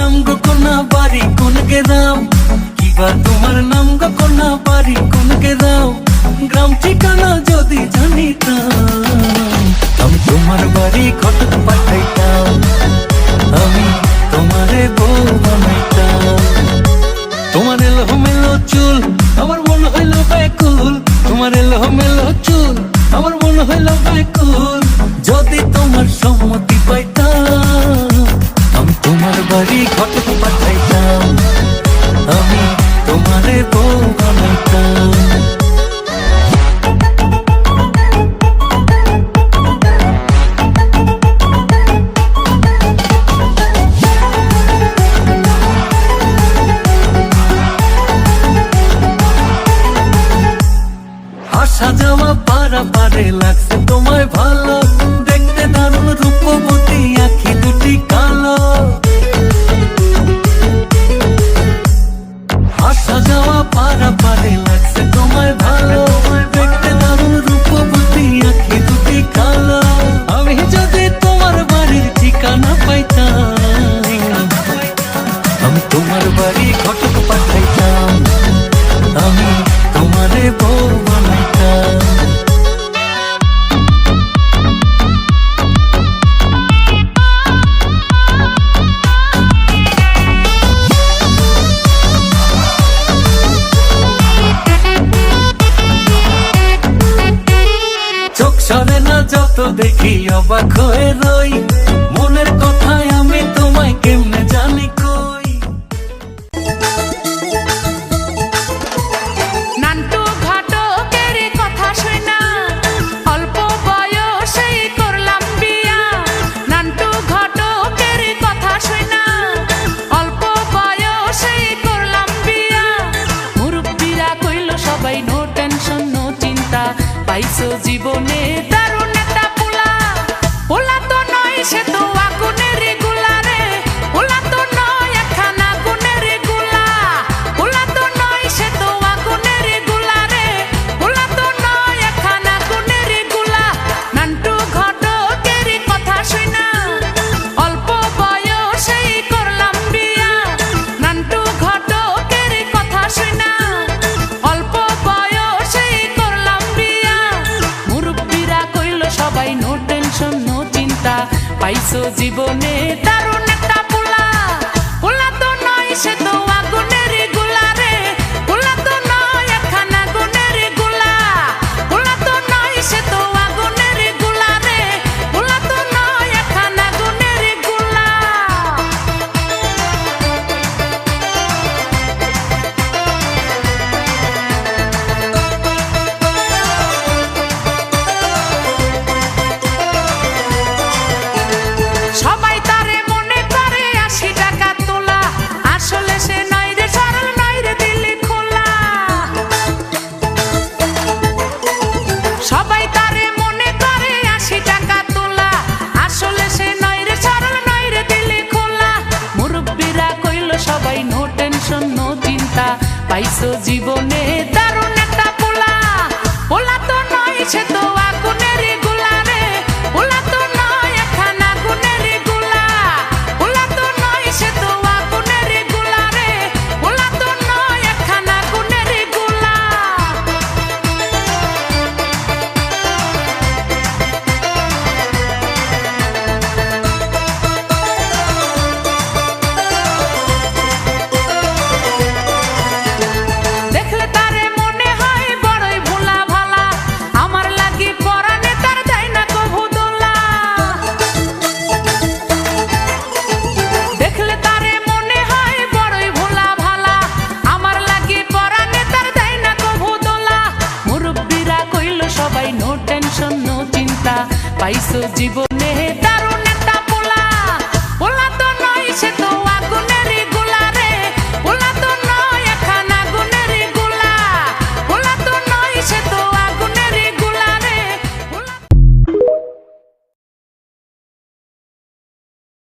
নাম গো কোনা বাড়ি কোন গ্রাম, কিবা তোমার নাম গো কোনা বাড়ি কোন গ্রাম, গ্রাম ঠিকানা যদি জানিতাম আমি তোমার বাড়ি ঘটক পাঠাইতাম, আমি তোমারে বউ বানাইতাম। তোমার এলোমেলো চুল আমার মন হইল ব্যাকুল, তোমার এলোমেলো চুল আমার মন হইল ব্যাকুল, যদি তোমার সম্মতি পাইতাম আমি তোমার বাড়ি ঘটক পাঠাইতাম, আমি তোমারে বউ বানাইতাম। আসা যাওয়া পারাপারে লাগছে তোমায় ভালো, দেখতে দারুণ রূপবতী আঁখি দুটি কালো। আসা যাওয়া পারাপারে লাগছে তোমায় ভালো, দেখতে দারুণ রূপবতী আঁখি দুটি কালো। আমি যদি তোমার বাড়ির ঠিকানা পাইতাম আমি তোমার বাড়ি ঘটক পাঠাইতাম, আমি তোমারে বউ বানাইতাম। চোখ সরে না যত দেখি অবাক হয়ে রই, মনের কথায় আমি তোমায় কেমনে জানি কই। নান্টু ঘটকের কথা শুনা অল্প বয়সেই করলাম বিয়া, নান্টু ঘটকের কথা শুনা অল্প বয়সেই করলাম বিয়া। মুরব্বীরা কইল সবাই নো টেনশন নো চিন্তা, পাইছো জীবনে দারুণ একটা পোলা। পোলা তো নয় সে তো আগুনের গুলা রে, পোলা তো নয় একখানা আগুনের গুলা, পোলা তো নয় সে তো আগুনের গুলা রে, পোলা তো নয় একখানা আগুনের গুলা। নান্টু ঘটকের কথা শুনা অল্প বয়সেই করলাম বিয়া, নান্টু ঘটকের কথা শুনা অল্প বয়সেই করলাম বিয়া। মুরব্বীরা কইল সবাই নো টেনশন নো চিন্তা, পাইছো জীবনে দারুণ একটা পোলা। পোলা তো নয় সে তো আগুনের গুলা রে, পোলা তো নয় একখানা আগুনের গুলা, পোলা তো নয় সে তো আগুনের গুলা রে, পোলা তো নয় একখানা আগুনের গুলা। সবাই তারে মনে করে 80 টাকা তোলা, আসলে সে নয় রে সরল নয় রে দিলি খোলা। সবাই তারে মনে করে 80 টাকা তোলা, আসলে সে নয় রে সরল নয় রে দিলি খোলা। মুরব্বীরা কইল সবাই নো টেনশন নো চিন্তা, পাইছো জীবনে দারুণ একটা পোলা। পোলা তো নয় সে তো আগুনের গুলা রে, পোলা তো নয় একখানা আগুনের গুলা, পোলা তো নয় সে তো আগুনের গুলা রে, পোলা তো নয় একখানা আগুনের গুলা। দেখলে তারে মনে হয় বড়ই ভোলা ভালা, আমার লাগি পরানে তার দেয় না কভু দোলা। দেখলে তারে মনে হয় বড়ই ভোলা ভালা, আমার লাগি পরানে তার দেয় না কভু দোলা। মুরব্বীরা কইল সবাই নো টেনশন নো চিন্তা, পাইছো জীবন